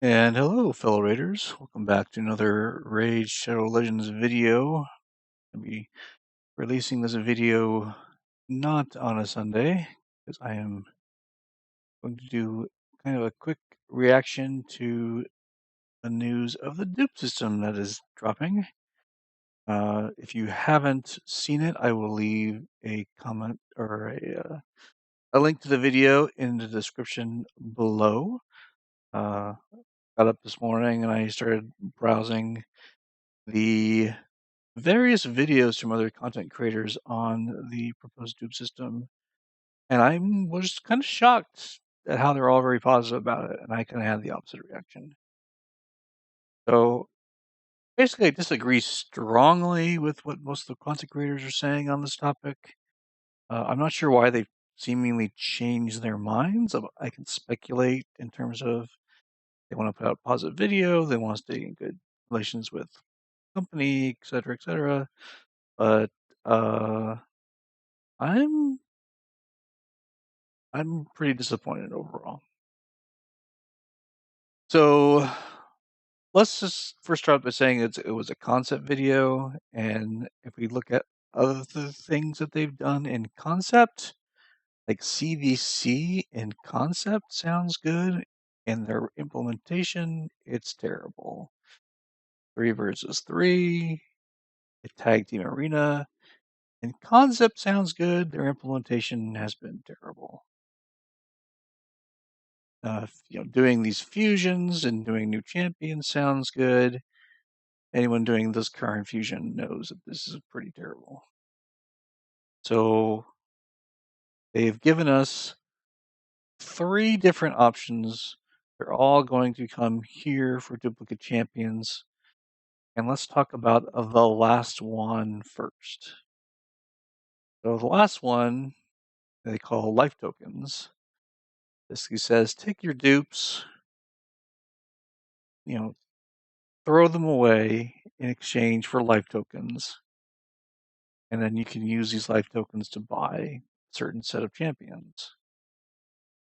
And hello, fellow raiders. Welcome back to another Raid Shadow Legends video. I'll be releasing this video not on a Sunday, because I am going to do kind of a quick reaction to the news of the Dupe system that is dropping. If you haven't seen it, I will leave a comment or a link to the video in the description below. Got up this morning and I started browsing the various videos from other content creators on the proposed Dupe system, and I was kind of shocked at how they're all very positive about it, and I kind of had the opposite reaction. So basically, I disagree strongly with what most of the content creators are saying on this topic. I'm not sure why they've seemingly changed their minds. I can speculate in terms of they want to put out positive video, they want to stay in good relations with company, et cetera, et cetera. But uh, I'm I'm pretty disappointed overall. So let's just first start by saying it was a concept video, and if we look at other things that they've done in concept, like CVC in concept sounds good. In their implementation, it's terrible. 3 versus 3, a tag team arena. In concept sounds good. Their implementation has been terrible. Doing these fusions and doing new champions sounds good. Anyone doing this current fusion knows that this is pretty terrible. So they've given us 3 different options. They're all going to come here for duplicate champions. And let's talk about the last one first. So the last one they call life tokens. Basically says take your dupes, you know, throw them away in exchange for life tokens. And then you can use these life tokens to buy a certain set of champions.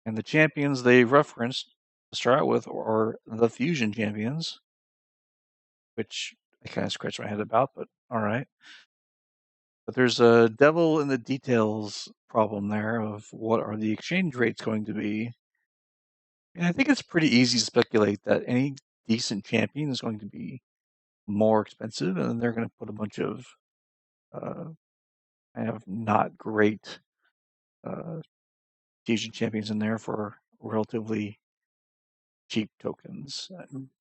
And the champions they referenced to start with are the fusion champions, which I kind of scratch my head about, but all right. But there's a devil in the details problem there of what are the exchange rates going to be. And I think it's pretty easy to speculate that any decent champion is going to be more expensive, and then they're going to put a bunch of kind of not great uh, fusion champions in there for relatively cheap tokens.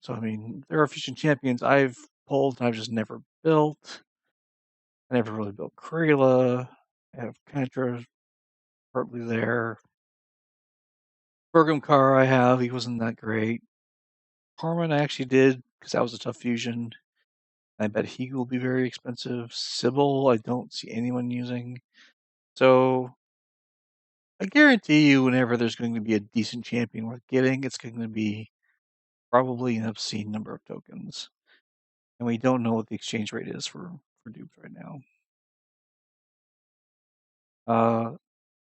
So, I mean, there are fusion champions I've pulled and I've just never built. I never really built Krayla. I have Kentra partly there. Bergam I have, he wasn't that great. Carmen I actually did, because that was a tough fusion. I bet he will be very expensive. Sybil, I don't see anyone using. So, I guarantee you whenever there's going to be a decent champion worth getting, it's going to be probably an obscene number of tokens. And we don't know what the exchange rate is for dupes right now.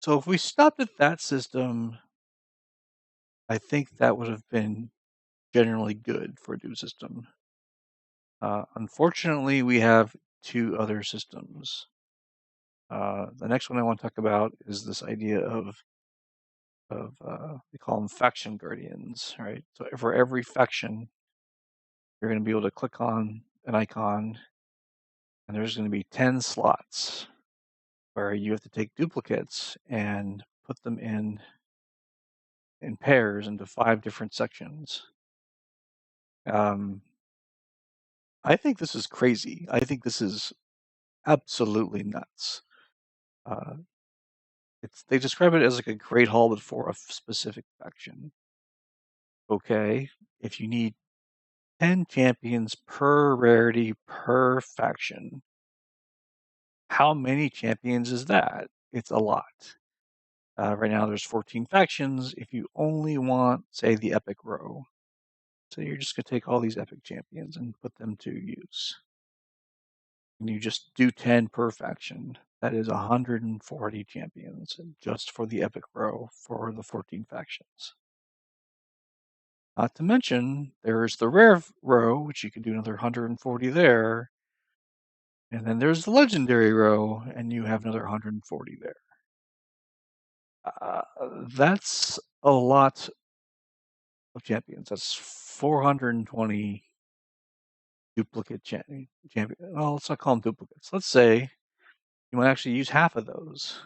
So if we stopped at that system, I think that would have been generally good for a dupe system. Unfortunately, we have 2 other systems. The next one I want to talk about is this idea of we call them faction guardians, right? So for every faction, you're going to be able to click on an icon, and there's going to be 10 slots where you have to take duplicates and put them in pairs into 5 different sections. I think this is crazy. I think this is absolutely nuts. They describe it as like a great hall, but for a specific faction. Okay, if you need 10 champions per rarity per faction, how many champions is that? It's a lot. Right now there's 14 factions. If you only want, say, the epic row, so you're just going to take all these epic champions and put them to use. And you just do 10 per faction. That is 140 champions just for the epic row for the 14 factions. Not to mention, there's the rare row, which you could do another 140 there. And then there's the legendary row, and you have another 140 there. Uh, that's a lot of champions. That's 420 duplicate champion. Well, let's not call them duplicates. Let's say you might actually use half of those.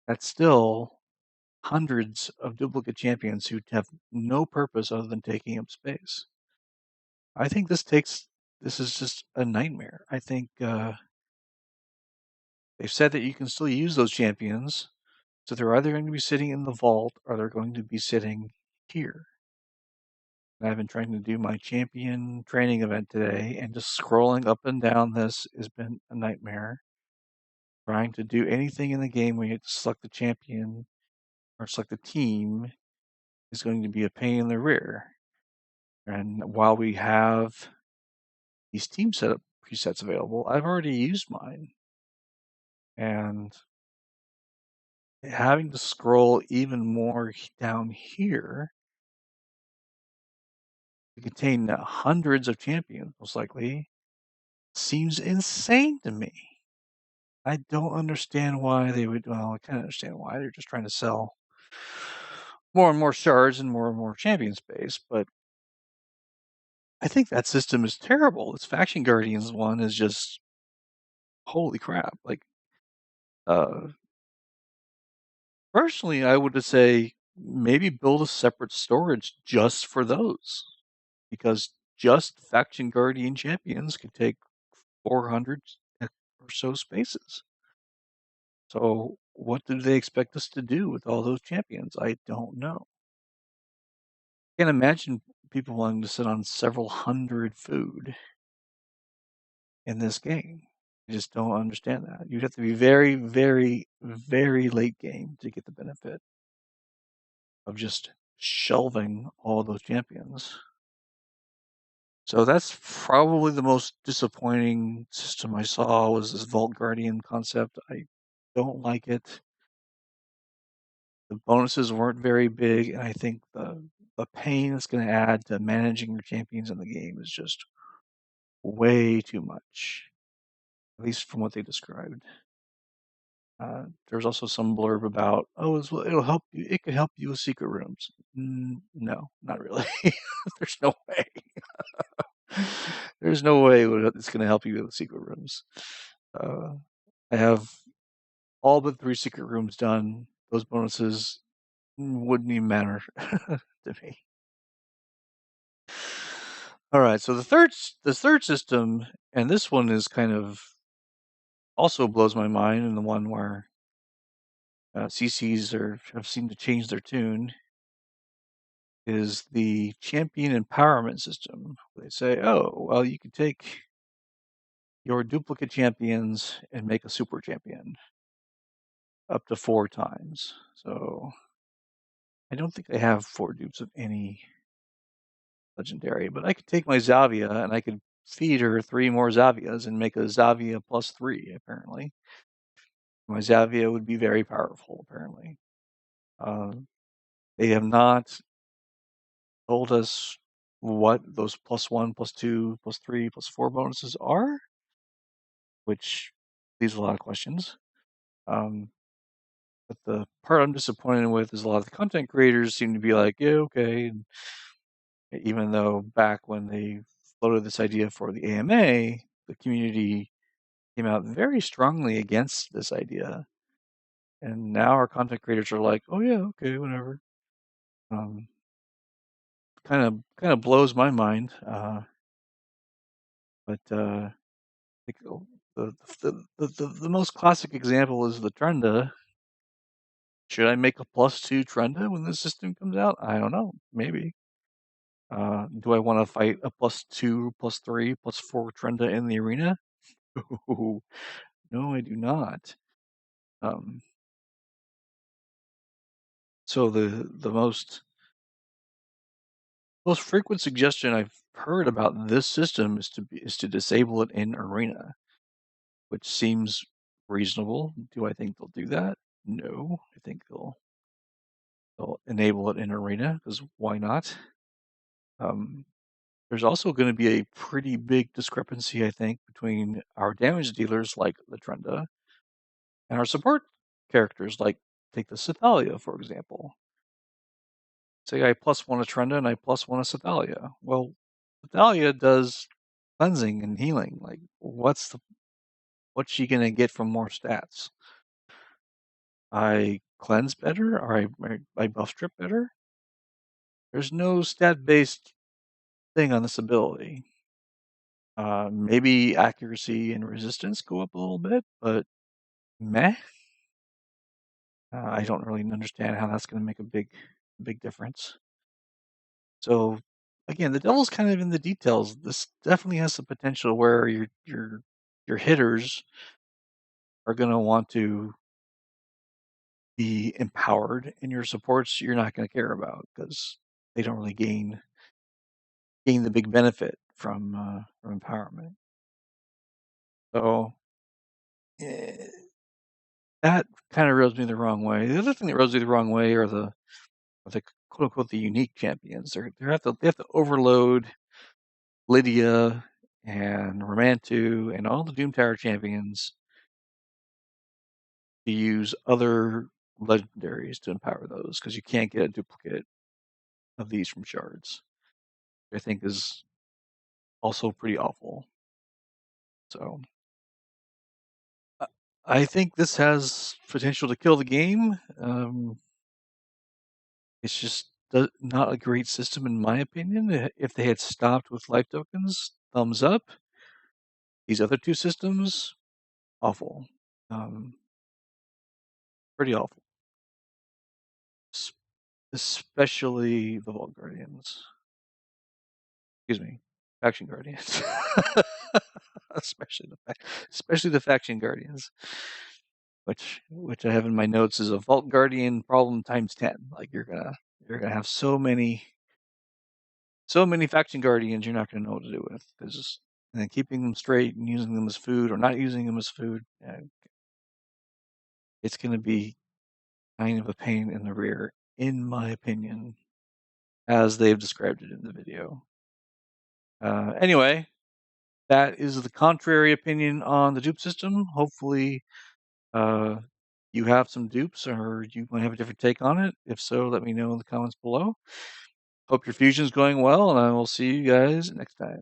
That's still hundreds of duplicate champions who have no purpose other than taking up space. I think this is just a nightmare. I think they've said that you can still use those champions, so they're either going to be sitting in the vault or they're going to be sitting here. And I've been trying to do my champion training event today, and just scrolling up and down this has been a nightmare. Trying to do anything in the game where you have to select the champion or select the team is going to be a pain in the rear. And while we have these team setup presets available, I've already used mine. And having to scroll even more down here to contain hundreds of champions, most likely, seems insane to me. I don't understand why they would. Well, I kind of understand why. They're just trying to sell more and more shards and more champion space. But I think that system is terrible. This Faction Guardians one is just holy crap. Like, personally, I would say maybe build a separate storage just for those, because just Faction Guardian champions can take 400 or so spaces. So what do they expect us to do with all those champions? I don't know. I can't imagine people wanting to sit on several hundred food in this game. I just don't understand that. You'd have to be very, very, very late game to get the benefit of just shelving all those champions. So that's probably the most disappointing system I saw, was this Vault Guardian concept. I don't like it. The bonuses weren't very big, and I think the pain it's going to add to managing your champions in the game is just way too much, at least from what they described. There's also some blurb about, oh, it'll help you. It could help you with secret rooms. No, not really. There's no way. There's no way it's going to help you with secret rooms. I have all but 3 secret rooms done. Those bonuses wouldn't even matter to me. All right, so the third system, and this one is kind of also blows my mind, and the one where CCs have seemed to change their tune, is the champion empowerment system. They say, oh, well, you can take your duplicate champions and make a super champion up to 4 times. So I don't think I have 4 dupes of any legendary, but I could take my Zavia and I could feed her 3 more Zavias and make a Zavia +3, apparently. My Zavia would be very powerful, apparently. They have not told us what those +1, +2, +3, +4 bonuses are, which leaves a lot of questions. But the part I'm disappointed with is a lot of the content creators seem to be like, yeah, okay. And even though back when they floated this idea for the AMA, the community came out very strongly against this idea. And now our content creators are like, oh yeah, okay, whatever. Kind of blows my mind. But like, the most classic example is the Trenda. Should I make a +2 Trenda when this system comes out? I don't know. Maybe. Do I want to fight a +2, +3, +4 Trenda in the arena? No, I do not. So the most frequent suggestion I've heard about this system is to disable it in arena, which seems reasonable. Do I think they'll do that? No, I think they'll They'll enable it in Arena, because why not? There's also going to be a pretty big discrepancy, I think, between our damage dealers like the Trenda and our support characters, like take the Cythalia, for example. Say I +1 a Trenda and I +1 a Cythalia. Well, Cythalia does cleansing and healing. Like, what's she gonna get from more stats? I cleanse better, or I buff strip better? There's no stat-based thing on this ability. Maybe accuracy and resistance go up a little bit, but meh. I don't really understand how that's going to make a big difference. So again, the devil's kind of in the details. This definitely has the potential where your hitters are going to want to be empowered, and your supports you're not going to care about because they don't really gain the big benefit from empowerment. So that kind of rubs me the wrong way. The other thing that rubs me the wrong way are the quote unquote the unique champions. They have to overload Lydia and Romantu and all the Doom Tower champions to use other legendaries to empower those, because you can't get a duplicate of these from shards. I think is also pretty awful. So I think this has potential to kill the game. It's just not a great system in my opinion. If they had stopped with life tokens, thumbs up. These other two systems, awful. Pretty awful. Especially the Vault Guardians. Excuse me, Faction Guardians. especially the Faction Guardians, which I have in my notes is a Vault Guardian problem times 10. Like you're gonna have so many Faction Guardians, you're not gonna know what to do with, because and then keeping them straight and using them as food or not using them as food, it's gonna be kind of a pain in the rear, in my opinion, as they've described it in the video. Anyway, that is the contrary opinion on the dupe system. Hopefully, you have some dupes, or you might have a different take on it. If so, let me know in the comments below. Hope your fusion's going well, and I will see you guys next time.